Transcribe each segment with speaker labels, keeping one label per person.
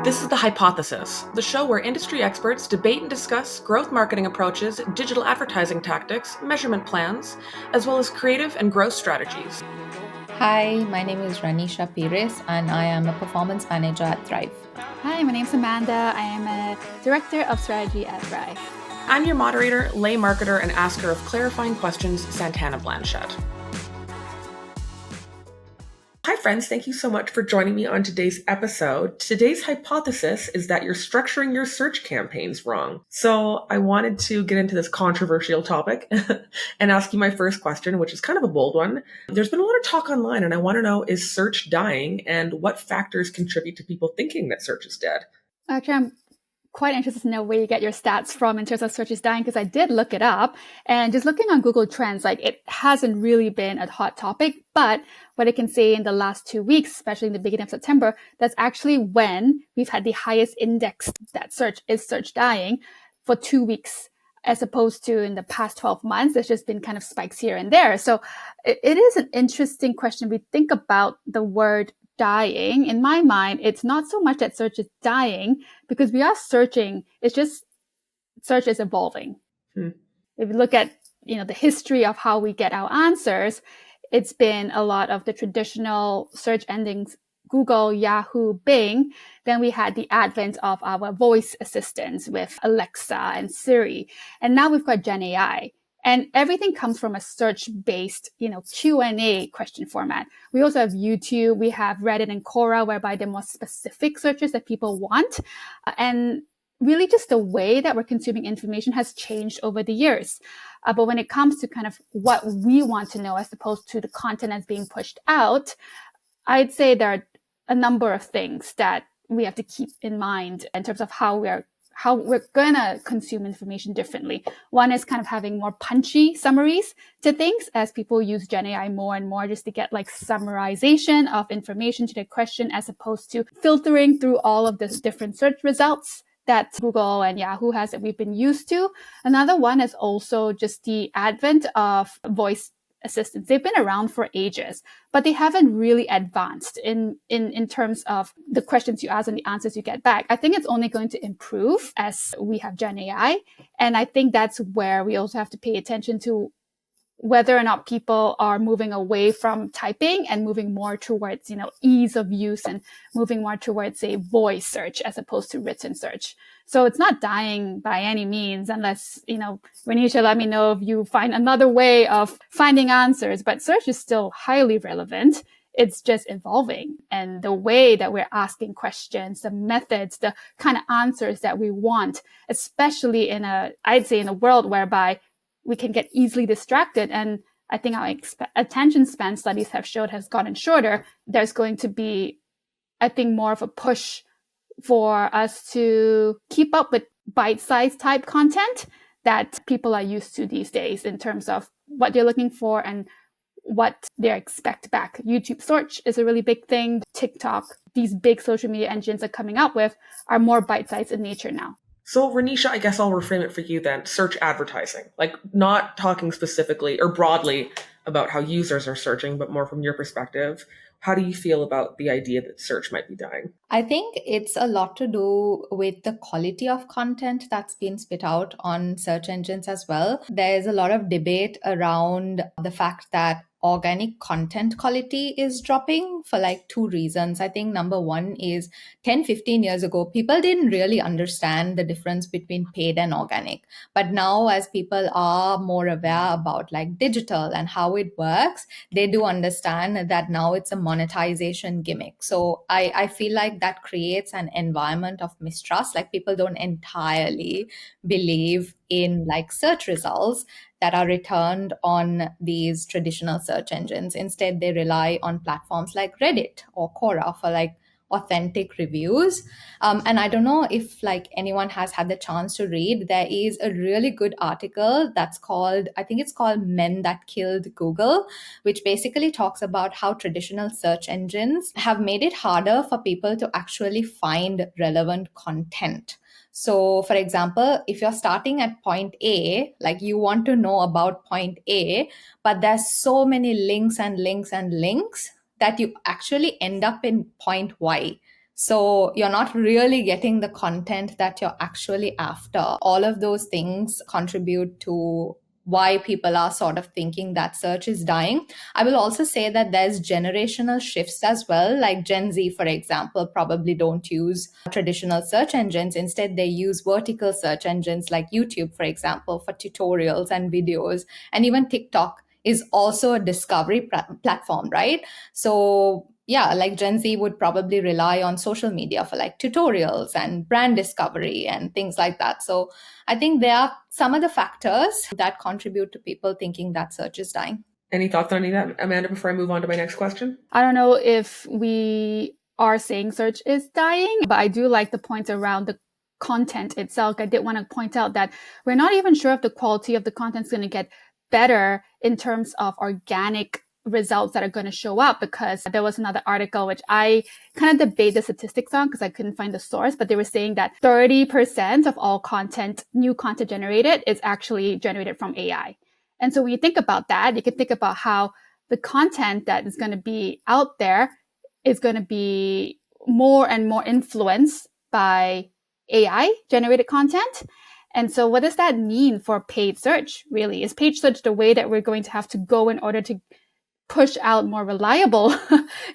Speaker 1: This is The Hypothesis, the show where industry experts debate and discuss growth marketing approaches, digital advertising tactics, measurement plans, as well as creative and growth strategies.
Speaker 2: Hi, my name is Ranisha Pires and I am a performance manager at Thrive.
Speaker 3: Hi, my name's Amanda. I am a director of strategy at Thrive.
Speaker 1: I'm your moderator, lay marketer, and asker of clarifying questions, Santana Blanchette. Hi, friends. Thank you so much for joining me on today's episode. Today's hypothesis is that you're structuring your search campaigns wrong. So I wanted to get into this controversial topic and ask you my first question, which is kind of a bold one. There's been a lot of talk online, and I want to know, is search dying, and what factors contribute to people thinking that search is dead?
Speaker 3: Actually, I'm quite interested to know where you get your stats from in terms of search is dying, because I did look it up, and just looking on Google Trends, it hasn't really been a hot topic. But what I can say in the last 2 weeks, especially in the beginning of September, that's actually when we've had the highest index that search dying for 2 weeks, as opposed to in the past 12 months. There's just been kind of spikes here and there. So it is an interesting question. We think about the word dying. In my mind, it's not so much that search is dying, because we are searching. It's just search is evolving. If you look at the history of how we get our answers, it's been a lot of the traditional search engines, Google, Yahoo, Bing. Then we had the advent of our voice assistants with Alexa and Siri. And now we've got Gen AI. And everything comes from a search-based, Q&A question format. We also have YouTube, we have Reddit and Quora, whereby they're more specific searches that people want. And really just the way that we're consuming information has changed over the years. But when it comes to kind of what we want to know, as opposed to the content that's being pushed out, I'd say there are a number of things that we have to keep in mind in terms of how we're going to consume information differently. One is kind of having more punchy summaries to things, as people use Gen AI more and more just to get summarization of information to their question, as opposed to filtering through all of the different search results that Google and Yahoo has that we've been used to. Another one is also just the advent of voice assistants. They've been around for ages, but they haven't really advanced in terms of the questions you ask and the answers you get back. I think it's only going to improve as we have Gen AI. And I think that's where we also have to pay attention to whether or not people are moving away from typing and moving more towards, ease of use, and moving more towards a voice search as opposed to written search. So it's not dying by any means, unless, Renisha, let me know if you find another way of finding answers. But search is still highly relevant. It's just evolving. And the way that we're asking questions, the methods, the kind of answers that we want, especially in a world whereby we can get easily distracted. And I think our attention span, studies have showed, has gotten shorter. There's going to be, I think, more of a push for us to keep up with bite-sized type content that people are used to these days in terms of what they're looking for and what they expect back. YouTube search is a really big thing. TikTok, these big social media engines are coming up with, are more bite-sized in nature now.
Speaker 1: So, Renisha, I guess I'll reframe it for you then. Search advertising, not talking specifically or broadly about how users are searching, but more from your perspective. How do you feel about the idea that search might be dying?
Speaker 2: I think it's a lot to do with the quality of content that's been spit out on search engines as well. There's a lot of debate around the fact that organic content quality is dropping for two reasons. I think number one is 10-15 years ago, people didn't really understand the difference between paid and organic. But now, as people are more aware about digital and how it works, they do understand that now it's a monetization gimmick. So I feel like that creates an environment of mistrust. People don't entirely believe in search results that are returned on these traditional search engines. Instead, they rely on platforms like Reddit or Quora for authentic reviews. And I don't know if anyone has had the chance to read. There is a really good article that's called, I think it's called Men That Killed Google, which basically talks about how traditional search engines have made it harder for people to actually find relevant content. So, for example, if you're starting at point A, you want to know about point A, but there's so many links and links and links that you actually end up in point Y. So you're not really getting the content that you're actually after. All of those things contribute to why people are sort of thinking that search is dying. I will also say that there's generational shifts as well. Like Gen Z, for example, probably don't use traditional search engines. Instead, they use vertical search engines like YouTube, for example, for tutorials and videos. And even TikTok is also a discovery platform, right? So yeah, like Gen Z would probably rely on social media for like tutorials and brand discovery and things like that. So I think there are some of the factors that contribute to people thinking that search is dying.
Speaker 1: Any thoughts on any of that, Amanda, before I move on to my next question?
Speaker 3: I don't know if we are saying search is dying, but I do like the points around the content itself. I did want to point out that we're not even sure if the quality of the content is going to get better in terms of organic results that are going to show up, because there was another article which I kind of debate the statistics on because I couldn't find the source, but they were saying that 30% of all content, new content generated, is actually generated from AI. And so when you think about that, you can think about how the content that is going to be out there is going to be more and more influenced by AI generated content. And so what does that mean for paid search, really? Is paid search the way that we're going to have to go in order to push out more reliable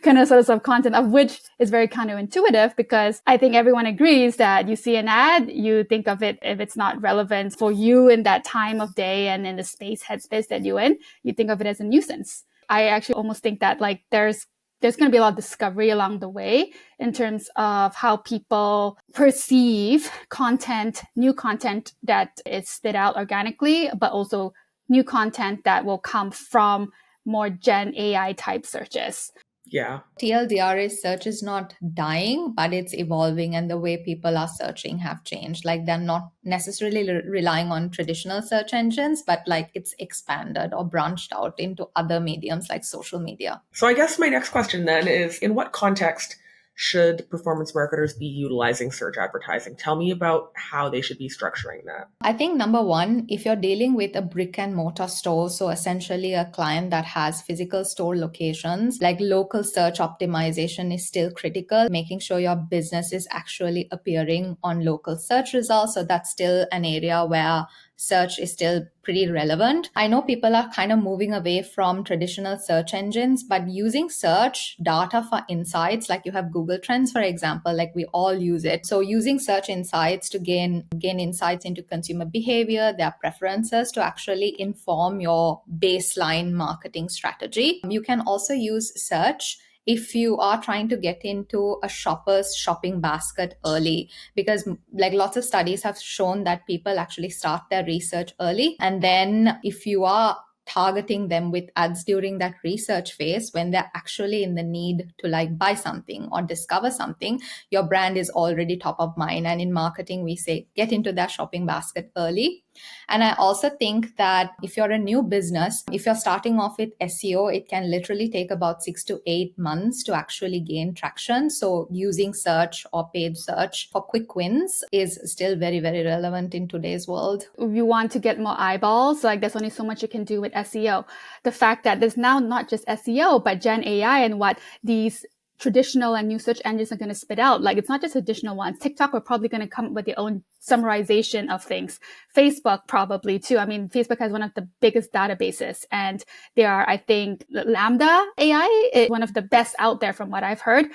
Speaker 3: kind of sorts of content, of which is very counterintuitive, because I think everyone agrees that you see an ad, you think of it, if it's not relevant for you in that time of day and in the headspace that you're in, you think of it as a nuisance. I actually almost think that like there's going to be a lot of discovery along the way in terms of how people perceive content, new content that is spit out organically, but also new content that will come from more Gen AI type searches.
Speaker 1: Yeah.
Speaker 2: TLDR is search is not dying, but it's evolving, and the way people are searching have changed. Like they're not necessarily relying on traditional search engines, but like it's expanded or branched out into other mediums like social media.
Speaker 1: So I guess my next question then is, in what context should performance marketers be utilizing search advertising? Tell me about how they should be structuring that.
Speaker 2: I think number one, if you're dealing with a brick and mortar store, so essentially a client that has physical store locations, like local search optimization is still critical, making sure your business is actually appearing on local search results. So that's still an area where search is still pretty relevant. I know people are kind of moving away from traditional search engines, but using search data for insights, like you have Google Trends, for example, like we all use it. So using search insights to gain insights into consumer behavior, their preferences, to actually inform your baseline marketing strategy. You can also use search if you are trying to get into a shopper's shopping basket early, because like lots of studies have shown that people actually start their research early. And then if you are targeting them with ads during that research phase, when they're actually in the need to like buy something or discover something, your brand is already top of mind. And in marketing, we say get into their shopping basket early. And I also think that if you're a new business, if you're starting off with SEO, it can literally take about 6 to 8 months to actually gain traction. So using search or paid search for quick wins is still very, very relevant in today's world.
Speaker 3: If you want to get more eyeballs, like there's only so much you can do with SEO. The fact that there's now not just SEO, but Gen AI and what these traditional and new search engines are going to spit out. Like it's not just traditional ones. TikTok are probably going to come up with their own summarization of things. Facebook probably too. I mean, Facebook has one of the biggest databases, and there are, I think, Lambda AI is one of the best out there from what I've heard.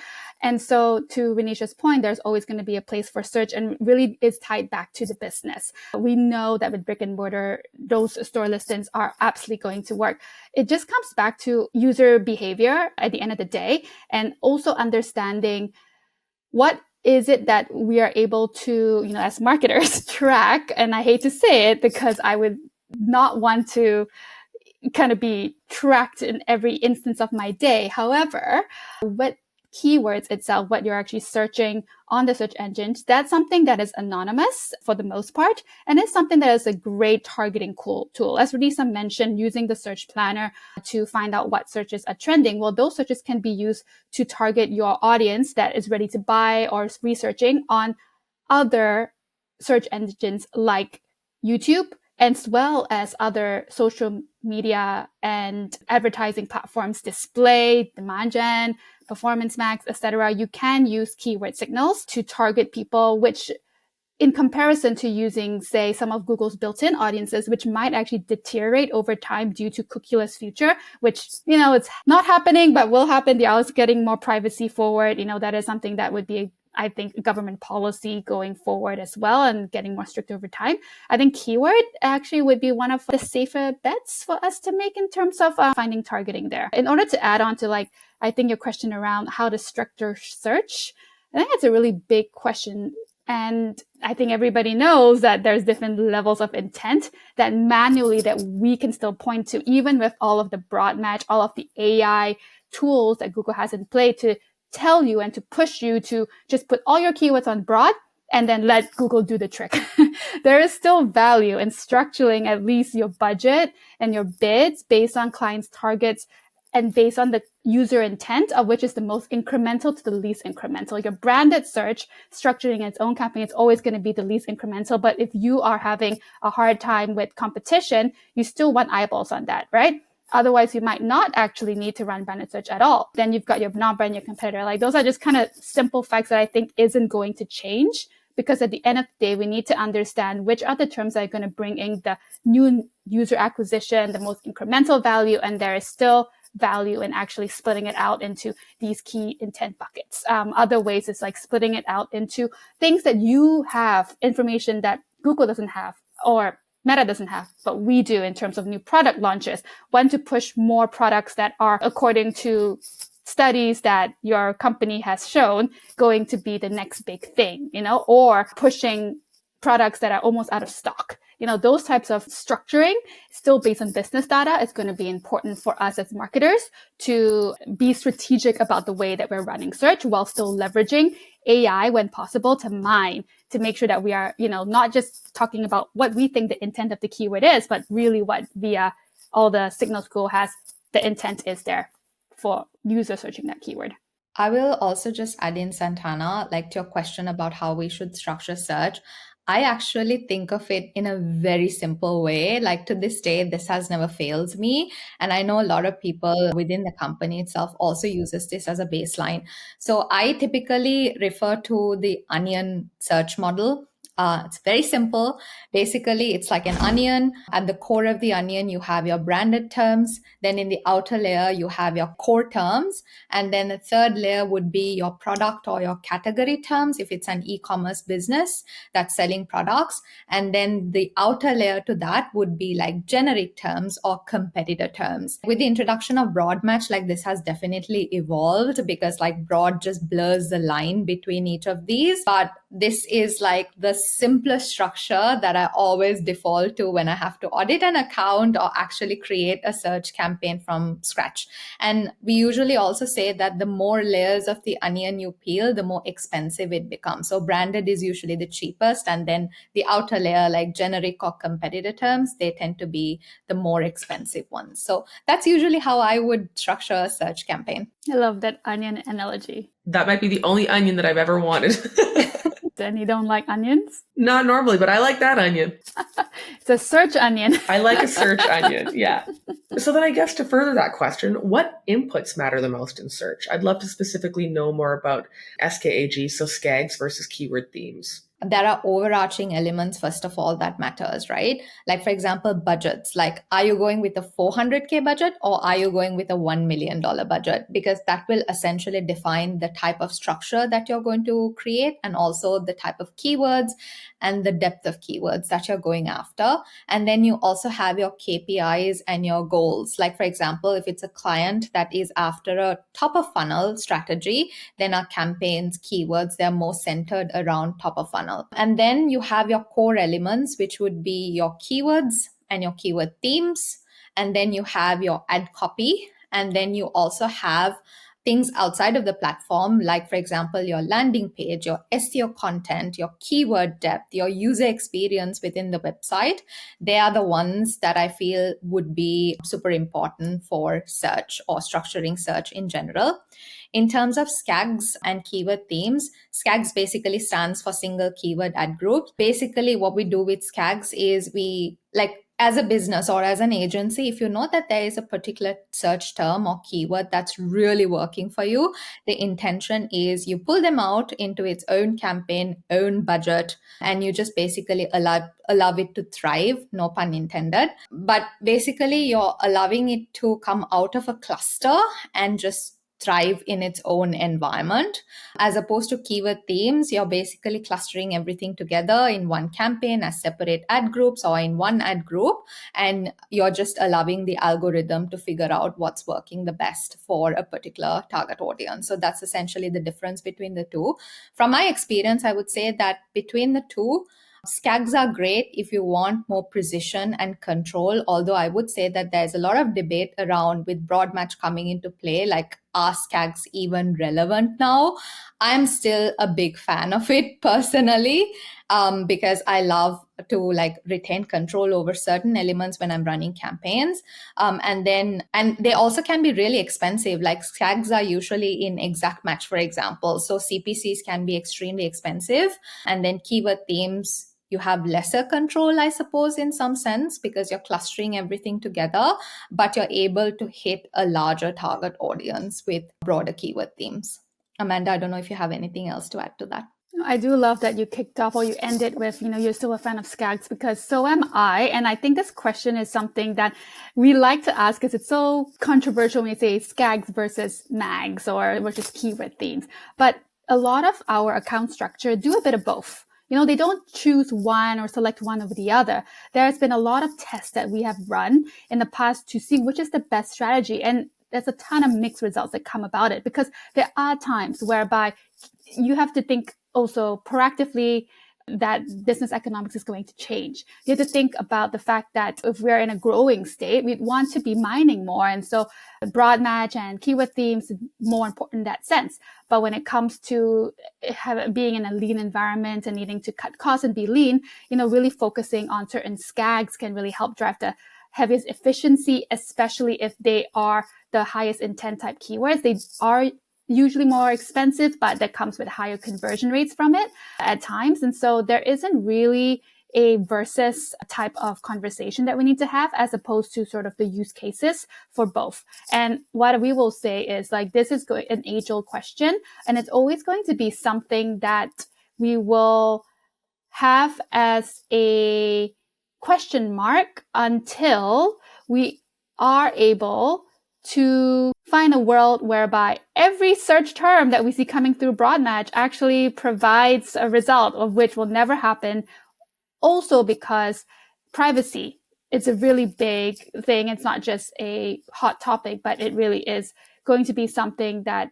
Speaker 3: And so to Renisha's point, there's always going to be a place for search, and really is tied back to the business. We know that with brick and mortar, those store listings are absolutely going to work. It just comes back to user behavior at the end of the day, and also understanding what is it that we are able to, as marketers, track. And I hate to say it because I would not want to kind of be tracked in every instance of my day. However, what keywords itself, what you're actually searching on the search engines, that's something that is anonymous for the most part. And it's something that is a great targeting tool. As Renisa mentioned, using the search planner to find out what searches are trending. Well, those searches can be used to target your audience that is ready to buy or is researching on other search engines like YouTube, as well as other social media and advertising platforms, display, demand gen, Performance Max, etc., you can use keyword signals to target people, which in comparison to using, say, some of Google's built-in audiences, which might actually deteriorate over time due to cookieless future, which, it's not happening, but will happen. They're also getting more privacy forward. That is something that would be, I think, government policy going forward as well and getting more strict over time. I think keyword actually would be one of the safer bets for us to make in terms of finding targeting there. In order to add on to I think your question around how to structure search, I think it's a really big question. And I think everybody knows that there's different levels of intent that manually that we can still point to, even with all of the broad match, all of the AI tools that Google has in play to tell you and to push you to just put all your keywords on broad and then let Google do the trick. There is still value in structuring at least your budget and your bids based on clients' targets and based on the user intent, of which is the most incremental to the least incremental. Your branded search, structuring its own campaign, it's always going to be the least incremental. But if you are having a hard time with competition, you still want eyeballs on that, right? Otherwise, you might not actually need to run branded search at all. Then you've got your non-brand, your competitor. Those are just kind of simple facts that I think isn't going to change, because at the end of the day, we need to understand which are the terms that are going to bring in the new user acquisition, the most incremental value, and there is still value in actually splitting it out into these key intent buckets. Other ways is splitting it out into things that you have information that Google doesn't have or Meta doesn't have, but we do in terms of new product launches. When to push more products that are, according to studies that your company has shown, going to be the next big thing, or pushing products that are almost out of stock. Those types of structuring, still based on business data, is going to be important for us as marketers to be strategic about the way that we're running search while still leveraging AI when possible to mine, to make sure that we are, not just talking about what we think the intent of the keyword is, but really what via all the signals Google has, the intent is there for user searching that keyword.
Speaker 2: I will also just add in, Santana, to your question about how we should structure search. I actually think of it in a very simple way. To this day, this has never failed me. And I know a lot of people within the company itself also uses this as a baseline. So I typically refer to the onion search model. It's very simple. Basically, it's like an onion. At the core of the onion, you have your branded terms. Then in the outer layer, you have your core terms. And then the third layer would be your product or your category terms, if it's an e-commerce business that's selling products. And then the outer layer to that would be generic terms or competitor terms. With the introduction of broad match, this has definitely evolved, because broad just blurs the line between each of these. But this is the simplest structure that I always default to when I have to audit an account or actually create a search campaign from scratch. And we usually also say that the more layers of the onion you peel, the more expensive it becomes. So branded is usually the cheapest, and then the outer layer, generic or competitor terms, they tend to be the more expensive ones. So that's usually how I would structure a search campaign.
Speaker 3: I love that onion analogy.
Speaker 1: That might be the only onion that I've ever wanted.
Speaker 3: Then you don't like onions?
Speaker 1: Not normally, but I like that onion.
Speaker 3: It's a search onion.
Speaker 1: I like a search onion, yeah. So then I guess to further that question, what inputs matter the most in search? I'd love to specifically know more about SKAGs, so SKAGs versus keyword themes.
Speaker 2: There are overarching elements, first of all, that matters, right? For example, budgets. Are you going with a 400K budget or are you going with a $1 million budget? Because that will essentially define the type of structure that you're going to create, and also the type of keywords and the depth of keywords that you're going after. And then you also have your KPIs and your goals. For example, if it's a client that is after a top of funnel strategy, then our campaigns, keywords, they're more centered around top of funnel. And then you have your core elements, which would be your keywords and your keyword themes. And then you have your ad copy. And then you also have things outside of the platform, for example, your landing page, your SEO content, your keyword depth, your user experience within the website. They are the ones that I feel would be super important for search or structuring search in general. In terms of SKAGs and keyword themes, SKAGs basically stands for single keyword ad groups. Basically, what we do with SKAGs is we as a business or as an agency, if you know that there is a particular search term or keyword that's really working for you, the intention is you pull them out into its own campaign, own budget, and you just basically allow it to thrive, no pun intended. But basically, you're allowing it to come out of a cluster and just thrive in its own environment. As opposed to keyword themes, you're basically clustering everything together in one campaign as separate ad groups or in one ad group, and you're just allowing the algorithm to figure out what's working the best for a particular target audience. So that's essentially the difference between the two. From my experience, I would say that between the two, SKAGs are great if you want more precision and control, although I would say that there's a lot of debate around with broad match coming into play, like are SKAGs even relevant now? I'm still a big fan of it personally, because I love to like retain control over certain elements when I'm running campaigns. And they also can be really expensive. Like SKAGs are usually in exact match, for example. So CPCs can be extremely expensive. And then keyword themes, you have lesser control, I suppose, in some sense, because you're clustering everything together, but you're able to hit a larger target audience with broader keyword themes. Amanda, I don't know if you have anything else to add to that.
Speaker 3: I do love that you kicked off or you ended with, you're still a fan of SKAGs, because so am I. And I think this question is something that we like to ask because it's so controversial when we say SKAGs versus MAGs or versus keyword themes. But a lot of our account structure do a bit of both. They don't choose one or select one over the other. There's been a lot of tests that we have run in the past to see which is the best strategy. And there's a ton of mixed results that come about it, because there are times whereby you have to think also proactively that business economics is going to change. You have to think about the fact that if we're in a growing state, we'd want to be mining more. And so broad match and keyword themes more important in that sense. But when it comes to being in a lean environment and needing to cut costs and be lean, really focusing on certain SKAGs can really help drive the heaviest efficiency, especially if they are the highest intent type keywords. They are usually more expensive, but that comes with higher conversion rates from it at times. And so there isn't really a versus type of conversation that we need to have, as opposed to sort of the use cases for both. And what we will say is like, this is an age-old question, and it's always going to be something that we will have as a question mark until we are able to find a world whereby every search term that we see coming through broad match actually provides a result, of which will never happen. Also because privacy, it's a really big thing. It's not just a hot topic, but it really is going to be something that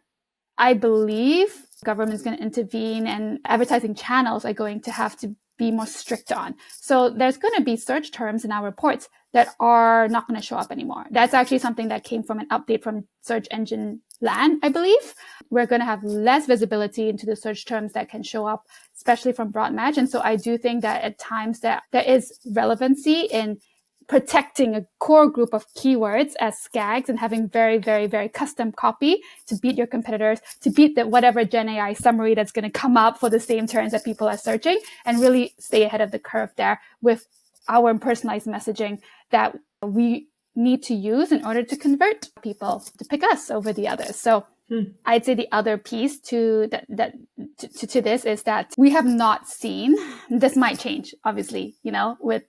Speaker 3: I believe government's going to intervene, and advertising channels are going to have to be more strict on. So there's going to be search terms in our reports that are not going to show up anymore. That's actually something that came from an update from Search Engine Land, I believe. We're going to have less visibility into the search terms that can show up, especially from broad match. And so I do think that at times that there is relevancy in protecting a core group of keywords as SKAGs and having very, very, very custom copy to beat your competitors, to beat whatever Gen AI summary that's going to come up for the same terms that people are searching, and really stay ahead of the curve there with our personalized messaging that we need to use in order to convert people to pick us over the others. So I'd say the other piece to this is that we have not seen, this might change, obviously, with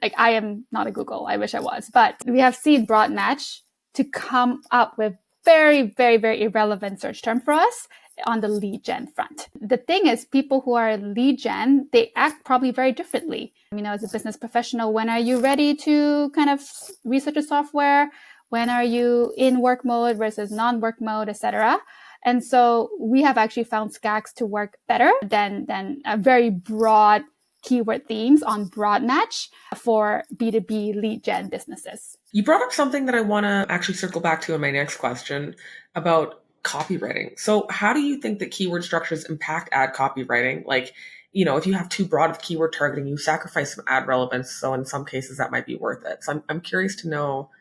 Speaker 3: like, I am not a Google. I wish I was, but we have seen broad match to come up with very, very, very irrelevant search term for us on the lead gen front. The thing is, people who are lead gen, they act probably very differently. As a business professional, when are you ready to kind of research a software? When are you in work mode versus non-work mode, etc.? And so we have actually found SKAGs to work better than a very broad keyword themes on broad match for B2B lead gen businesses.
Speaker 1: You brought up something that I want to actually circle back to in my next question about copywriting. So how do you think that keyword structures impact ad copywriting? Like, if you have too broad of keyword targeting, you sacrifice some ad relevance. So in some cases that might be worth it. So I'm curious to know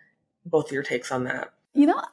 Speaker 1: both of your takes on that.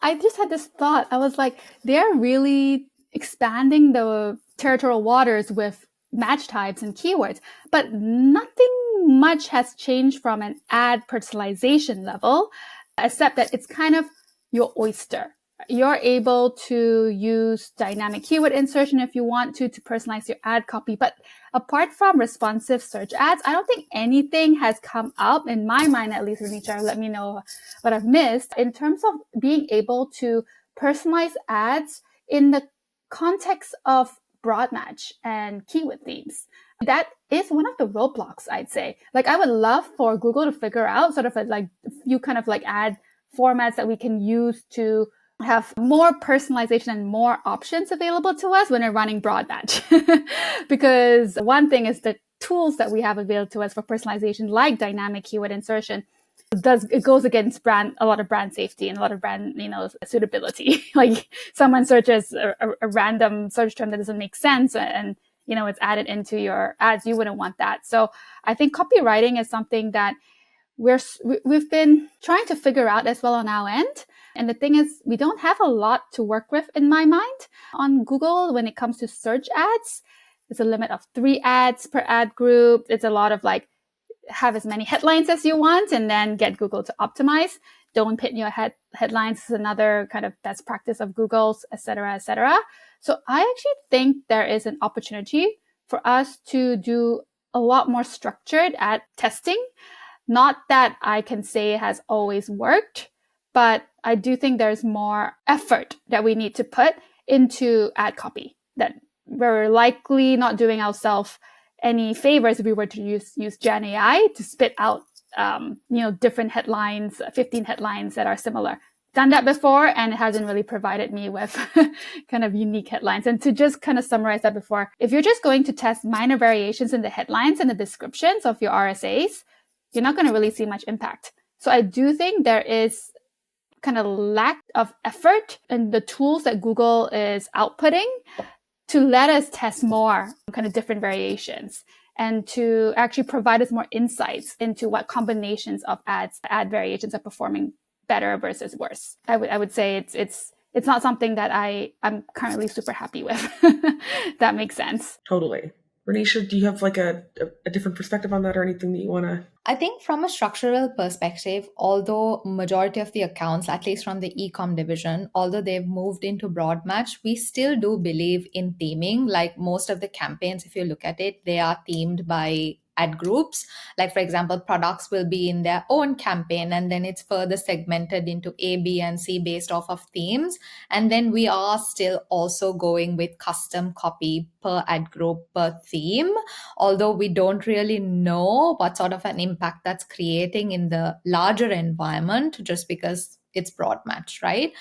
Speaker 3: I just had this thought. I was like, they're really expanding the territorial waters with match types and keywords, but nothing much has changed from an ad personalization level, except that it's kind of your oyster. You're able to use dynamic keyword insertion if you want to personalize your ad copy. But apart from responsive search ads, I don't think anything has come up, in my mind at least. Renisha, let me know what I've missed, in terms of being able to personalize ads in the context of broad match and keyword themes. That is one of the roadblocks, I'd say. Like, I would love for Google to figure out sort of a few kind of like ad formats that we can use to have more personalization and more options available to us when we're running broad match. Because one thing is the tools that we have available to us for personalization, like dynamic keyword insertion, it goes against a lot of brand safety and a lot of brand, suitability. Like, someone searches a random search term that doesn't make sense and it's added into your ads, you wouldn't want that. So I think copywriting is something that we've been trying to figure out as well on our end. And the thing is, we don't have a lot to work with, in my mind, on Google when it comes to search ads. There's a limit of 3 ads per ad group. It's a lot of like, have as many headlines as you want and then get Google to optimize. Don't pin your headlines is another kind of best practice of Google's, et cetera, et cetera. So I actually think there is an opportunity for us to do a lot more structured ad testing. Not that I can say it has always worked, but I do think there's more effort that we need to put into ad copy, that we're likely not doing ourselves any favors if we were to use Gen AI to spit out, different headlines, 15 headlines that are similar. Done that before, and it hasn't really provided me with kind of unique headlines. And to just kind of summarize that before, if you're just going to test minor variations in the headlines and the descriptions of your RSAs, you're not going to really see much impact. So I do think there is kind of lack of effort in the tools that Google is outputting to let us test more kind of different variations and to actually provide us more insights into what combinations of ad variations are performing better versus worse. I would say it's not something that I'm currently super happy with. That makes sense.
Speaker 1: Totally. Renisha, do you have like a different perspective on that or anything that you want to?
Speaker 2: I think from a structural perspective, although majority of the accounts, at least from the e-com division, although they've moved into broad match, we still do believe in theming. Like most of the campaigns, if you look at it, they are themed by ad groups. Like, for example, products will be in their own campaign, and then it's further segmented into A, B, and C based off of themes. And then we are still also going with custom copy per ad group per theme, although we don't really know what sort of an impact that's creating in the larger environment just because it's broad match, right?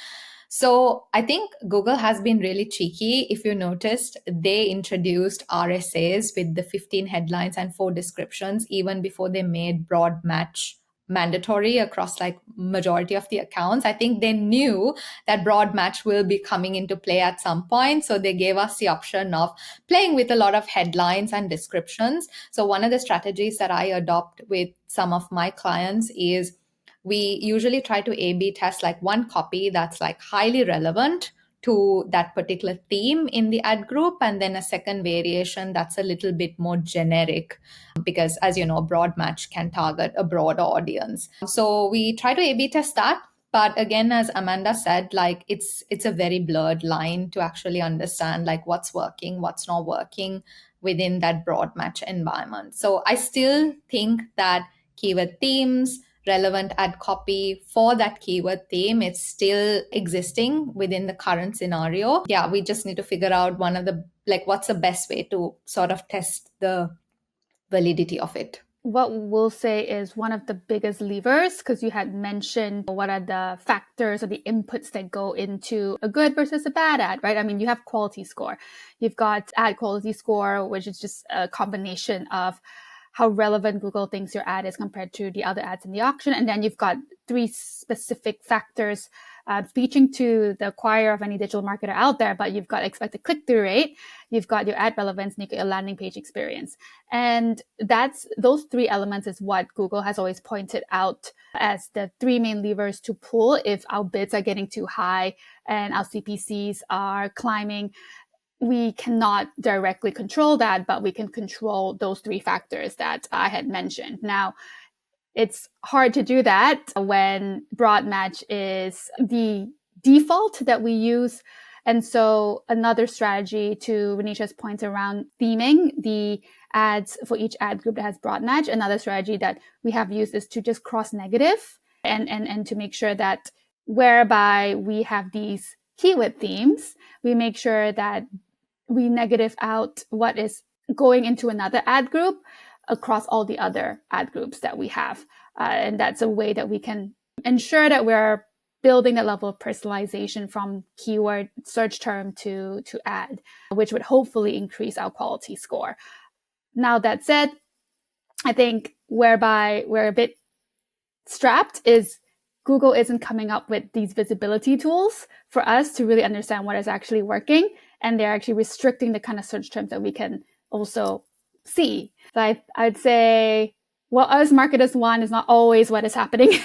Speaker 2: So I think Google has been really cheeky. If you noticed, they introduced RSAs with the 15 headlines and 4 descriptions even before they made broad match mandatory across like majority of the accounts. I think they knew that broad match will be coming into play at some point. So they gave us the option of playing with a lot of headlines and descriptions. So one of the strategies that I adopt with some of my clients is we usually try to A/B test like one copy that's like highly relevant to that particular theme in the ad group, and then a second variation that's a little bit more generic because, as you know, broad match can target a broad audience. So we try to A/B test that. But again, as Amanda said, like it's a very blurred line to actually understand like what's working, what's not working within that broad match environment. So I still think that keyword themes, relevant ad copy for that keyword theme, it's still existing within the current scenario. Yeah, we just need to figure out what's the best way to sort of test the validity of it.
Speaker 3: What we'll say is one of the biggest levers, because you had mentioned what are the factors or the inputs that go into a good versus a bad ad, right? I mean, you have quality score. You've got ad quality score, which is just a combination of how relevant Google thinks your ad is compared to the other ads in the auction. And then you've got 3 specific factors speaking to the acquirer of any digital marketer out there, but you've got expected click-through rate, you've got your ad relevance, and you've got your landing page experience. And those 3 elements is what Google has always pointed out as the 3 main levers to pull if our bids are getting too high and our CPCs are climbing. we cannot directly control that, but we can control those three factors that I had mentioned. Now, it's hard to do that when broad match is the default that we use. And so another strategy, to Renisha's point around theming the ads for each ad group that has broad match, another strategy that we have used is to just cross negative and to make sure that whereby we have these keyword themes, we make sure that we negative out what is going into another ad group across all the other ad groups that we have. And that's a way that we can ensure that we're building that level of personalization from keyword search term to ad, which would hopefully increase our quality score. Now, that said, I think whereby we're a bit strapped is Google isn't coming up with these visibility tools for us to really understand what is actually working. And they're actually restricting the kind of search terms that we can also see. So I'd say what us marketers want is not always what is happening.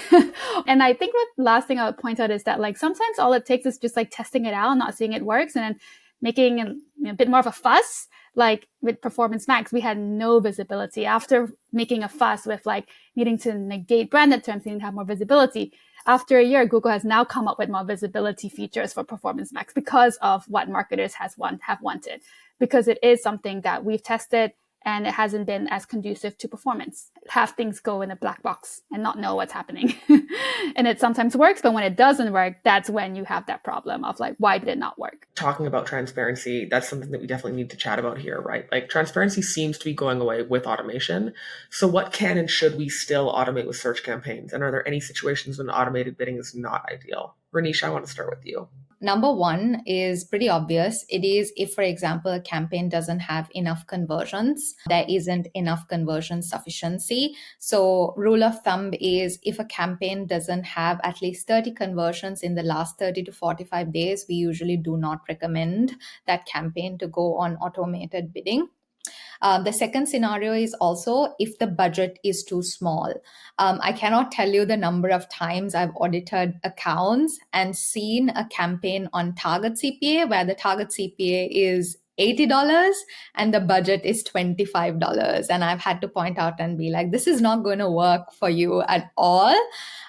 Speaker 3: And I think the last thing I would point out is that like sometimes all it takes is just like testing it out, not seeing it works, and then making a bit more of a fuss. Like with Performance Max, we had no visibility. After making a fuss with like needing to negate branded terms, needing to have more visibility, after a year, Google has now come up with more visibility features for Performance Max because of what marketers have wanted, because it is something that we've tested and it hasn't been as conducive to performance. Have things go in a black box and not know what's happening. And it sometimes works, but when it doesn't work, that's when you have that problem of like, why did it not work?
Speaker 1: Talking about transparency, that's something that we definitely need to chat about here, right? Like transparency seems to be going away with automation. So what can and should we still automate with search campaigns? And are there any situations when automated bidding is not ideal? Renisha, I want to start with you.
Speaker 2: Number one is pretty obvious. It is if, for example, a campaign doesn't have enough conversions, there isn't enough conversion sufficiency. So rule of thumb is if a campaign doesn't have at least 30 conversions in the last 30 to 45 days, we usually do not recommend that campaign to go on automated bidding. The second scenario is also if the budget is too small. I cannot tell you the number of times I've audited accounts and seen a campaign on target CPA where the target CPA is $80 and the budget is $25. And I've had to point out and be like, this is not going to work for you at all.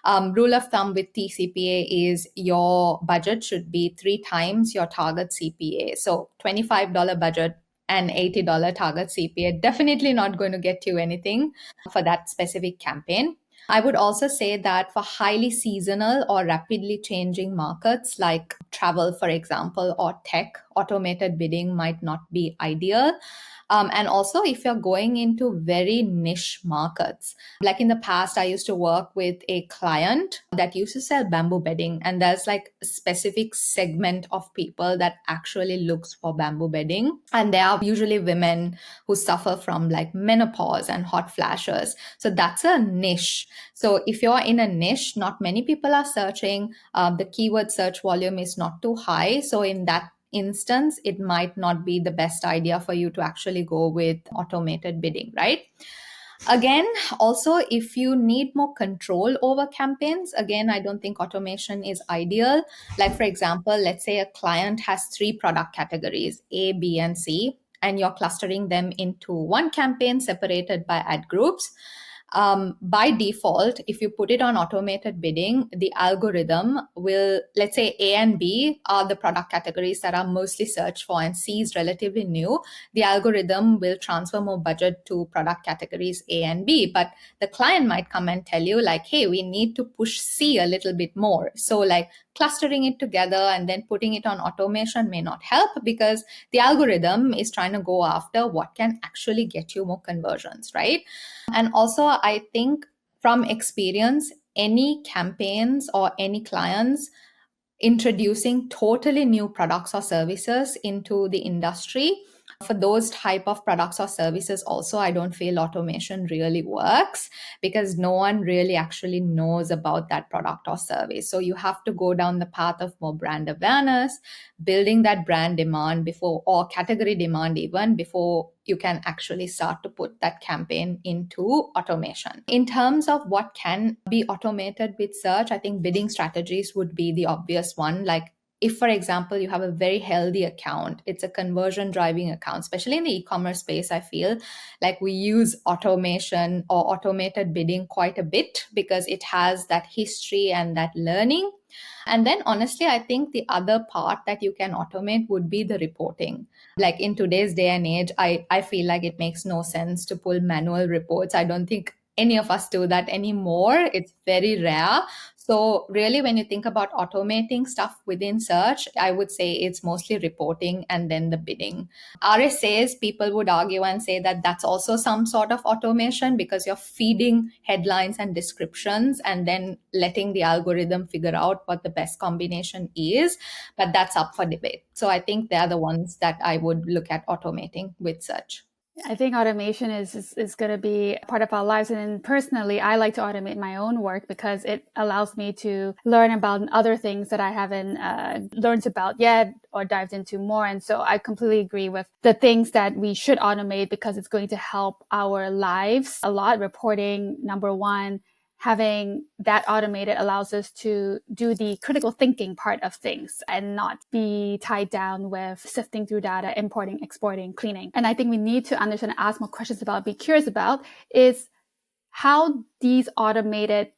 Speaker 2: Rule of thumb with TCPA is your budget should be 3 times your target CPA. So $25 budget and $80 target CPA, definitely not going to get you anything for that specific campaign. I would also say that for highly seasonal or rapidly changing markets like travel, for example, or tech, automated bidding might not be ideal. And also if you're going into very niche markets, like in the past, I used to work with a client that used to sell bamboo bedding. And there's like a specific segment of people that actually looks for bamboo bedding. And they are usually women who suffer from like menopause and hot flashes. So that's a niche. So if you're in a niche, not many people are searching. The keyword search volume is not too high. So in that instance, it might not be the best idea for you to actually go with automated bidding, right? Again, also, if you need more control over campaigns, again, I don't think automation is ideal. Like, for example, let's say a client has 3 product categories, A, B, and C, and you're clustering them into one campaign separated by ad groups. By default, if you put it on automated bidding, the algorithm will, let's say A and B are the product categories that are mostly searched for and C is relatively new. The algorithm will transfer more budget to product categories A and B, but the client might come and tell you like, hey, we need to push C a little bit more. So like clustering it together and then putting it on automation may not help because the algorithm is trying to go after what can actually get you more conversions, right? And also, I think from experience, any campaigns or any clients introducing totally new products or services into the industry, for those type of products or services also, I don't feel automation really works because no one really actually knows about that product or service. So you have to go down the path of more brand awareness, building that brand demand before, or category demand even, before you can actually start to put that campaign into automation. In terms of what can be automated with search, I think bidding strategies would be the obvious one. Like if, for example, you have a very healthy account, it's a conversion driving account, especially in the e-commerce space, I feel like we use automation or automated bidding quite a bit because it has that history and that learning. And then honestly, I think the other part that you can automate would be the reporting. Like in today's day and age, I feel like it makes no sense to pull manual reports. I don't think any of us do that anymore. It's very rare. So really, when you think about automating stuff within search, I would say it's mostly reporting and then the bidding. RSAs, people would argue and say that that's also some sort of automation because you're feeding headlines and descriptions and then letting the algorithm figure out what the best combination is. But that's up for debate. So I think they're the ones that I would look at automating with search.
Speaker 3: I think automation is going to be part of our lives. And personally, I like to automate my own work because it allows me to learn about other things that I haven't learned about yet or dived into more. And so I completely agree with the things that we should automate because it's going to help our lives a lot. Reporting, number one. Having that automated allows us to do the critical thinking part of things and not be tied down with sifting through data, importing, exporting, cleaning. And I think we need to understand and ask more questions about, be curious about, is how these automated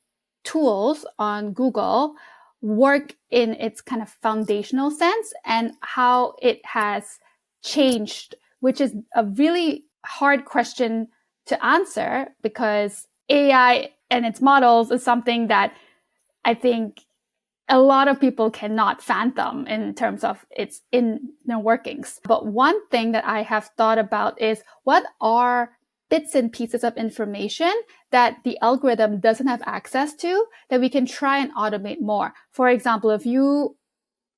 Speaker 3: tools on Google work in its kind of foundational sense and how it has changed, which is a really hard question to answer because AI and its models is something that I think a lot of people cannot fathom in terms of its inner workings. But one thing that I have thought about is what are bits and pieces of information that the algorithm doesn't have access to that we can try and automate more. For example, if you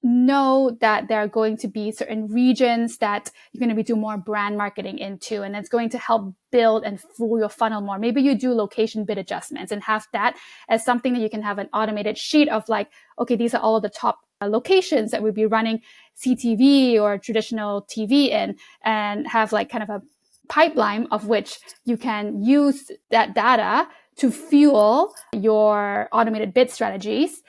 Speaker 3: know that there are going to be certain regions that you're going to be doing more brand marketing into, and it's going to help build and fuel your funnel more. Maybe you do location bid adjustments and have that as something that you can have an automated sheet of like, okay, these are all of the top locations that we'd be running CTV or traditional TV in, and have like kind of a pipeline of which you can use that data to fuel your automated bid strategies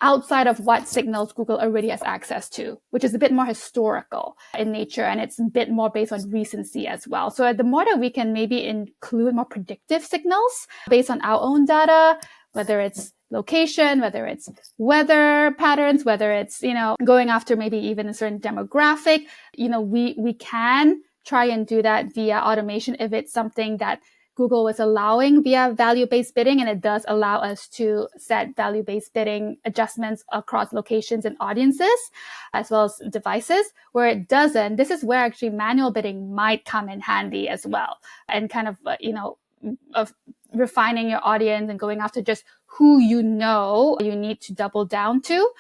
Speaker 3: outside of what signals Google already has access to, which is a bit more historical in nature, and it's a bit more based on recency as well. So the more that we can maybe include more predictive signals based on our own data, whether it's location, whether it's weather patterns, whether it's, going after maybe even a certain demographic, we can try and do that via automation if it's something that Google was allowing via value-based bidding, and it does allow us to set value-based bidding adjustments across locations and audiences, as well as devices. Where it doesn't, this is where actually manual bidding might come in handy as well, and kind of, of refining your audience and going after just who you need to double down to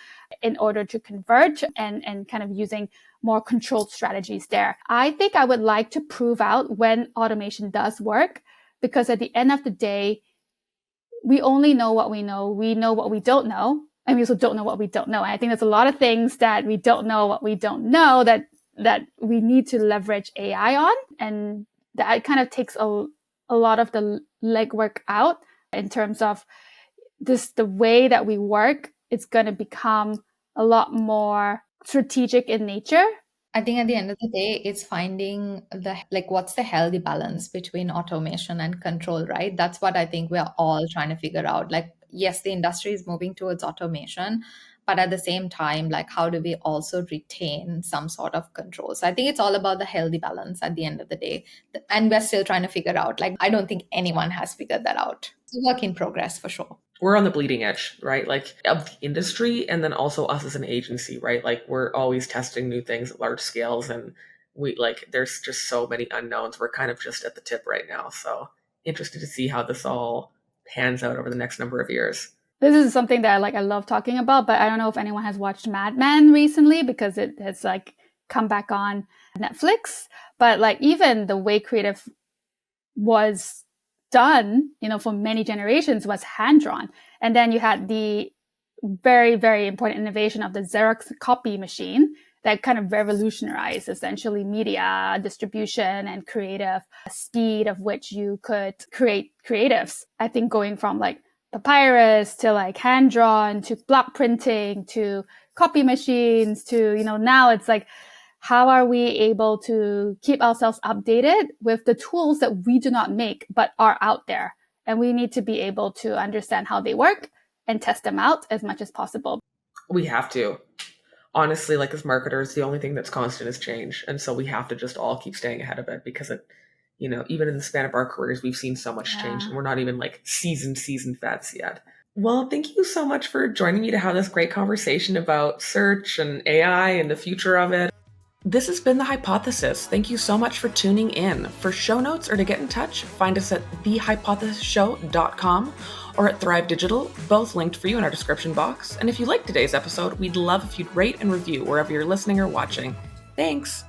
Speaker 3: in order to converge and kind of using more controlled strategies there. I think I would like to prove out when automation does work, because at the end of the day, we only know what we know. We know what we don't know. And we also don't know what we don't know. And I think there's a lot of things that we don't know what we don't know that we need to leverage AI on. And that kind of takes a lot of the legwork out in terms of the way that we work. It's going to become a lot more strategic in nature.
Speaker 2: I think at the end of the day, it's finding what's the healthy balance between automation and control, right? That's what I think we're all trying to figure out. Like, yes, the industry is moving towards automation, but at the same time, like, how do we also retain some sort of control? So I think it's all about the healthy balance at the end of the day. And we're still trying to figure out, I don't think anyone has figured that out. It's a work in progress for sure.
Speaker 1: We're on the bleeding edge, right? Of the industry, and then also us as an agency, right? We're always testing new things at large scales, and there's just so many unknowns. We're kind of just at the tip right now. So interested to see how this all pans out over the next number of years.
Speaker 3: This is something that I love talking about, but I don't know if anyone has watched Mad Men recently because it has come back on Netflix. But even the way creative was done, for many generations was hand-drawn. And then you had the very, very important innovation of the Xerox copy machine that kind of revolutionized essentially media distribution and creative speed of which you could create creatives. I think going from papyrus to hand-drawn to block printing to copy machines to, now it's like, how are we able to keep ourselves updated with the tools that we do not make but are out there? And we need to be able to understand how they work and test them out as much as possible.
Speaker 1: We have to. Honestly, like as marketers, the only thing that's constant is change. And so we have to just all keep staying ahead of it because it, even in the span of our careers, we've seen so much change and we're not even like seasoned vets yet. Well, thank you so much for joining me to have this great conversation about search and AI and the future of it. This has been The Hypothesis. Thank you so much for tuning in. For show notes or to get in touch, find us at thehypothesisshow.com or at Thrive Digital, both linked for you in our description box. And if you liked today's episode, we'd love if you'd rate and review wherever you're listening or watching. Thanks.